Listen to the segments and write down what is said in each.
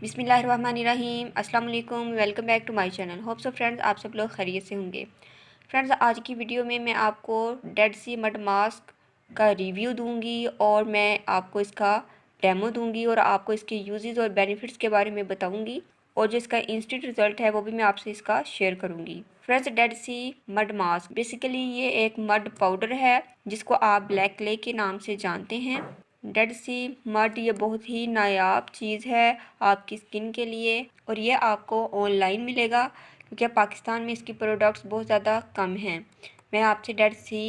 बिस्मिल्लाहिर्रहमानिर्रहीम, अस्सलाम वालेकुम, welcome back to my channel. Hope so friends आप सब लोग खैरियत से होंगे। फ्रेंड्स आज की वीडियो में मैं आपको डेड सी मड मास्क का रिव्यू दूंगी और मैं आपको इसका डेमो दूंगी और आपको इसके यूजेस और बेनिफिट्स के बारे में बताऊंगी और जो इसका इंस्टेंट रिज़ल्ट है वो भी मैं आपसे इसका शेयर करूंगी। फ्रेंड्स डेड सी मड मास्क बेसिकली ये एक मड पाउडर है जिसको आप ब्लैक क्ले के नाम से जानते हैं। डेड सी मड ये बहुत ही नायाब चीज़ है आपकी स्किन के लिए और ये आपको ऑनलाइन मिलेगा क्योंकि पाकिस्तान में इसकी प्रोडक्ट्स बहुत ज़्यादा कम हैं। मैं आपसे डेड सी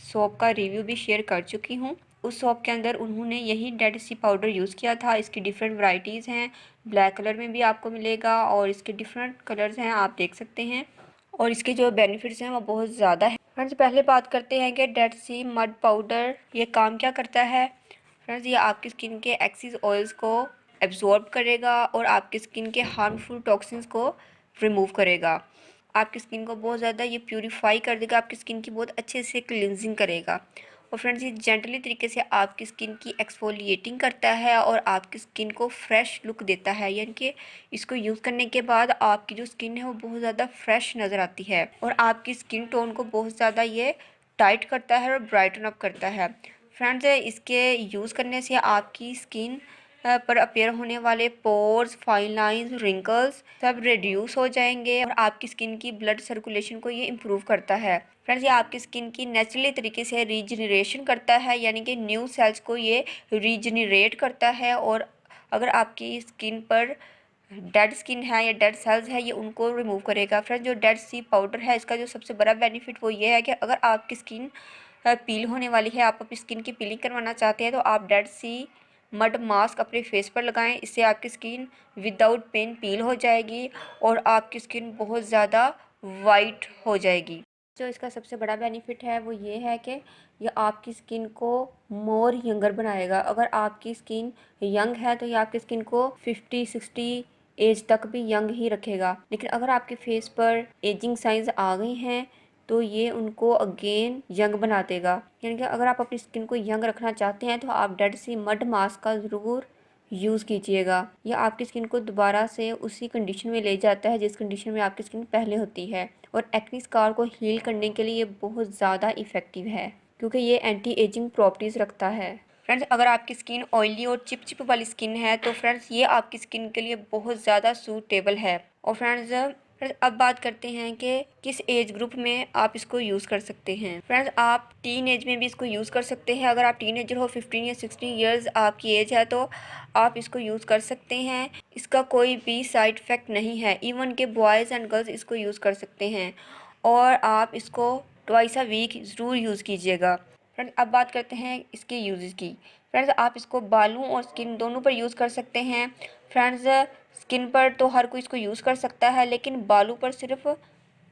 सोप का रिव्यू भी शेयर कर चुकी हूँ। उस सोप के अंदर उन्होंने यही डेड सी पाउडर यूज़ किया था। इसकी डिफरेंट वैरायटीज़ हैं, ब्लैक कलर में भी आपको मिलेगा और इसके डिफरेंट कलर्स हैं, आप देख सकते हैं और इसके जो बेनिफिट्स हैं वो बहुत ज़्यादा है। फ्रेंड्स पहले बात करते हैं कि डेड सी मड पाउडर ये काम क्या करता है। फ्रेंड्स ये आपकी स्किन के एक्सेस ऑयल्स को एब्जॉर्ब करेगा और आपकी स्किन के हार्मफुल टॉक्सिन्स को रिमूव करेगा। आपकी स्किन को बहुत ज़्यादा ये प्यूरीफाई कर देगा, आपकी स्किन की बहुत अच्छे से क्लिनजिंग करेगा। और फ्रेंड्स ये जेंटली तरीके से आपकी स्किन की एक्सफोलिएटिंग करता है और आपकी स्किन को फ्रेश लुक देता है, यानी कि इसको यूज़ करने के बाद आपकी जो स्किन है वो बहुत ज़्यादा फ्रेश नज़र आती है और आपकी स्किन टोन को बहुत ज़्यादा ये टाइट करता है और ब्राइटन अप करता है। फ्रेंड्स इसके यूज़ करने से आपकी स्किन पर अपीयर होने वाले पोर्स, फाइन लाइंस, रिंकल्स सब रिड्यूस हो जाएंगे और आपकी स्किन की ब्लड सर्कुलेशन को ये इम्प्रूव करता है। फ्रेंड्स ये आपकी स्किन की नेचुरली तरीके से रीजनरेशन करता है, यानी कि न्यू सेल्स को ये रीजनरेट करता है और अगर आपकी स्किन पर डेड स्किन है या डेड सेल्स है ये उनको रिमूव करेगा। फ्रेंड्स जो डेड सी पाउडर है इसका जो सबसे बड़ा बेनिफिट वो ये है कि अगर आपकी स्किन पील होने वाली है, आप अपनी स्किन की पीलिंग करवाना चाहते हैं तो आप डेड सी मड मास्क अपने फेस पर लगाएं। इससे आपकी स्किन विदाउट पेन पील हो जाएगी और आपकी स्किन बहुत ज़्यादा वाइट हो जाएगी। जो इसका सबसे बड़ा बेनिफिट है वो ये है कि ये आपकी स्किन को मोर यंगर बनाएगा। अगर आपकी स्किन यंग है तो ये आपकी स्किन को 50-60 एज तक भी यंग ही रखेगा। लेकिन अगर आपके फेस पर एजिंग साइंस आ गई हैं तो ये उनको अगेन यंग बना देगा। यानी कि अगर आप अपनी स्किन को यंग रखना चाहते हैं तो आप डेड सी मड मास्क का ज़रूर यूज़ कीजिएगा। यह आपकी स्किन को दोबारा से उसी कंडीशन में ले जाता है जिस कंडीशन में आपकी स्किन पहले होती है और एक्ने स्कार को हील करने के लिए ये बहुत ज़्यादा इफ़ेक्टिव है क्योंकि ये एंटी एजिंग प्रॉपर्टीज़ रखता है। फ्रेंड्स अगर आपकी स्किन ऑयली और चिप वाली स्किन है तो फ्रेंड्स ये आपकी स्किन के लिए बहुत ज़्यादा सूटेबल है। और फ्रेंड्स अब बात करते हैं कि किस एज ग्रुप में आप इसको यूज़ कर सकते हैं। फ्रेंड्स आप टीन एज में भी इसको यूज़ कर सकते हैं। अगर आप टीन एजर हो, 15 या 16 ईयर्स आपकी एज है तो आप इसको यूज़ कर सकते हैं। इसका कोई भी साइड इफ़ेक्ट नहीं है, इवन के बॉयज़ एंड गर्ल्स इसको यूज़ कर सकते हैं और आप इसको ट्वाइस अ वीक ज़रूर यूज़ कीजिएगा। फ्रेंड्स अब बात करते हैं इसके यूजेस की। फ्रेंड्स आप इसको बालों और स्किन दोनों पर यूज़ कर सकते हैं। फ्रेंड्स स्किन पर तो हर कोई इसको यूज़ कर सकता है लेकिन बालों पर सिर्फ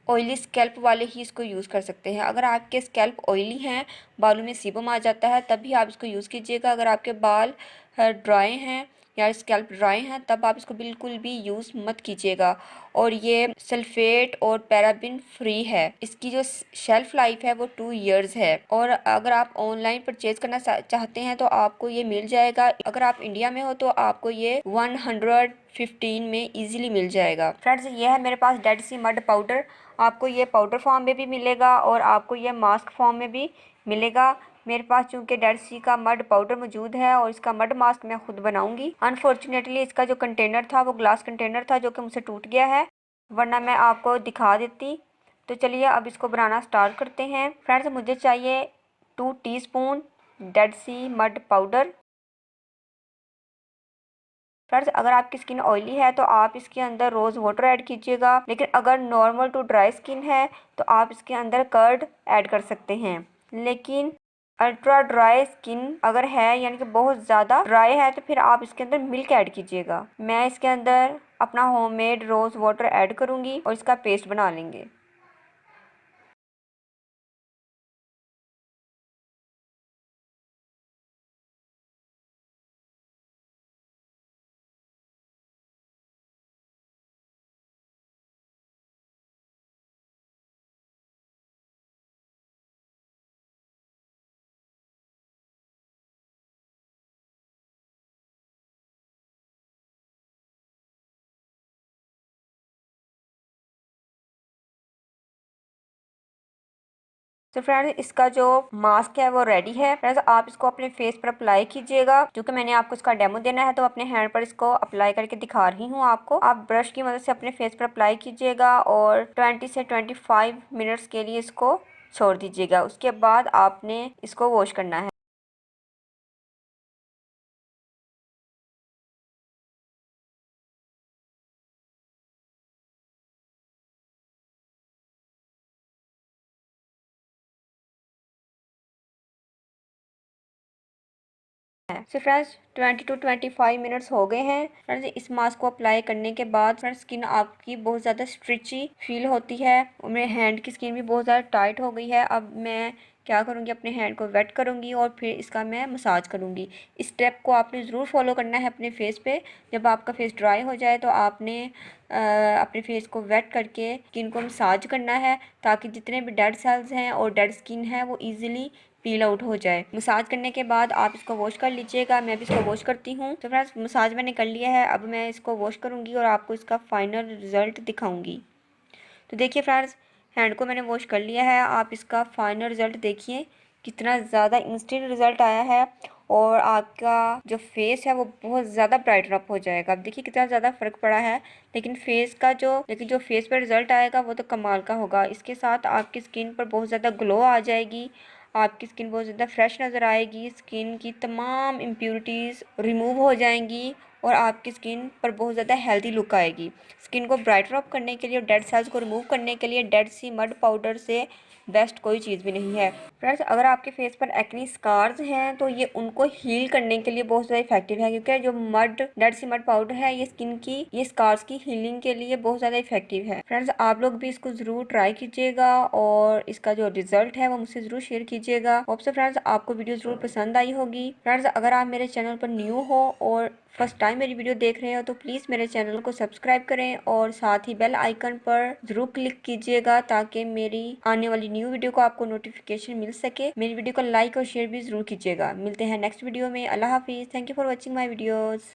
ऑयली स्कैल्प वाले ही इसको यूज़ कर सकते हैं। अगर आपके स्कैल्प ऑयली हैं, बालों में सीबम आ जाता है, तभी आप इसको यूज़ कीजिएगा। अगर आपके बाल ड्राई हैं या स्कैल्प ड्राई हैं तब आप इसको बिल्कुल भी यूज़ मत कीजिएगा। और ये सल्फेट और पैराबिन फ्री है। इसकी जो शेल्फ़ लाइफ है वो 2 ईयर्स है और अगर आप ऑनलाइन परचेज़ करना चाहते हैं तो आपको ये मिल जाएगा। अगर आप इंडिया में हो तो आपको ये 115 में ईजिली मिल जाएगा। फ्रेंड्स ये है मेरे पास डेड सी मड पाउडर। आपको ये पाउडर फॉर्म में भी मिलेगा और आपको ये मास्क फॉर्म में भी मिलेगा। मेरे पास चूँकि डेड सी का मड पाउडर मौजूद है और इसका मड मास्क मैं खुद बनाऊंगी। अनफॉर्चुनेटली इसका जो कंटेनर था वो ग्लास कंटेनर था जो कि मुझसे टूट गया है, वरना मैं आपको दिखा देती। तो चलिए अब इसको बनाना स्टार्ट करते हैं। फ्रेंड्स मुझे चाहिए 2 टीस्पून डेड सी मड पाउडर। फ्रेंड्स अगर आपकी स्किन ऑयली है तो आप इसके अंदर रोज़ वाटर ऐड कीजिएगा, लेकिन अगर नॉर्मल टू ड्राई स्किन है तो आप इसके अंदर कर्ड ऐड कर सकते हैं। लेकिन अल्ट्रा ड्राई स्किन अगर है यानी कि बहुत ज़्यादा ड्राई है तो फिर आप इसके अंदर मिल्क ऐड कीजिएगा। मैं इसके अंदर अपना होममेड रोज़ वाटर ऐड करूँगी और इसका पेस्ट बना लेंगे। तो फ्रेंड्स इसका जो मास्क है वो रेडी है। फ्रेंड्स आप इसको अपने फेस पर अप्लाई कीजिएगा, क्योंकि मैंने आपको इसका डेमो देना है तो अपने हैंड पर इसको अप्लाई करके दिखा रही हूँ आपको। आप ब्रश की मदद से अपने फेस पर अप्लाई कीजिएगा और 20 से 25 मिनट्स के लिए इसको छोड़ दीजिएगा। उसके बाद आपने इसको वॉश करना है। सो फ्रेंड्स 20 टू 25 मिनट्स हो गए हैं। फ्रेंड्स इस मास्क को अप्लाई करने के बाद फ्रेंड्स स्किन आपकी बहुत ज़्यादा स्ट्रिची फील होती है और मेरे हैंड की स्किन भी बहुत ज़्यादा टाइट हो गई है। अब मैं क्या करूँगी, अपने हैंड को वेट करूँगी और फिर इसका मैं मसाज करूँगी। इस स्टेप को आपने ज़रूर फॉलो करना है अपने फेस पे। जब आपका फेस ड्राई हो जाए तो आपने अपने फेस को वेट करके स्किन को मसाज करना है, ताकि जितने भी डेड सेल्स हैं और डेड स्किन है वो ईजिली पील आउट हो जाए। मसाज करने के बाद आप इसको वॉश कर लीजिएगा। मैं भी इसको वॉश करती हूँ। तो फ्रेंड्स मसाज मैंने कर लिया है, अब मैं इसको वॉश करूँगी और आपको इसका फाइनल रिजल्ट दिखाऊंगी। तो देखिए फ्रेंड्स, हैंड को मैंने वॉश कर लिया है। आप इसका फाइनल रिजल्ट देखिए, कितना ज़्यादा इंस्टेंट रिजल्ट आया है और आपका जो फेस है वो बहुत ज़्यादा ब्राइटन अप हो जाएगा। अब देखिए कितना ज़्यादा फ़र्क पड़ा है। लेकिन जो फेस पर रिजल्ट आएगा वो तो कमाल का होगा। इसके साथ आपकी स्किन पर बहुत ज़्यादा ग्लो आ जाएगी। आपकी स्किन बहुत ज़्यादा फ्रेश नज़र आएगी। स्किन की तमाम इम्प्यूरिटीज़ रिमूव हो जाएंगी और आपकी स्किन पर बहुत ज़्यादा हेल्दी लुक आएगी। स्किन को ब्राइटन अप करने के लिए और डेड सेल्स को रिमूव करने के लिए डेड सी मड पाउडर से बेस्ट कोई चीज़ भी नहीं है। फ्रेंड्स अगर आपके फेस पर एक्नी स्कार्स हैं तो ये उनको हील करने के लिए बहुत ज़्यादा इफेक्टिव है, क्योंकि जो डेड सी मड पाउडर है ये स्कार्स की हीलिंग के लिए बहुत ज़्यादा इफेक्टिव है। फ्रेंड्स आप लोग भी इसको ज़रूर ट्राई कीजिएगा और इसका जो रिजल्ट है वो मुझसे ज़रूर शेयर कीजिएगा। होप सो फ्रेंड्स आपको वीडियो ज़रूर पसंद आई होगी। फ्रेंड्स अगर आप मेरे चैनल पर न्यू हो और फर्स्ट टाइम मेरी वीडियो देख रहे हो तो प्लीज़ मेरे चैनल को सब्सक्राइब करें और साथ ही बेल आइकन पर ज़रूर क्लिक कीजिएगा, ताकि मेरी आने वाली न्यू वीडियो को आपको नोटिफिकेशन मिल सके। मेरी वीडियो को लाइक और शेयर भी ज़रूर कीजिएगा। मिलते हैं नेक्स्ट वीडियो में। अल्लाह हाफिज़। Thank you for watching my videos.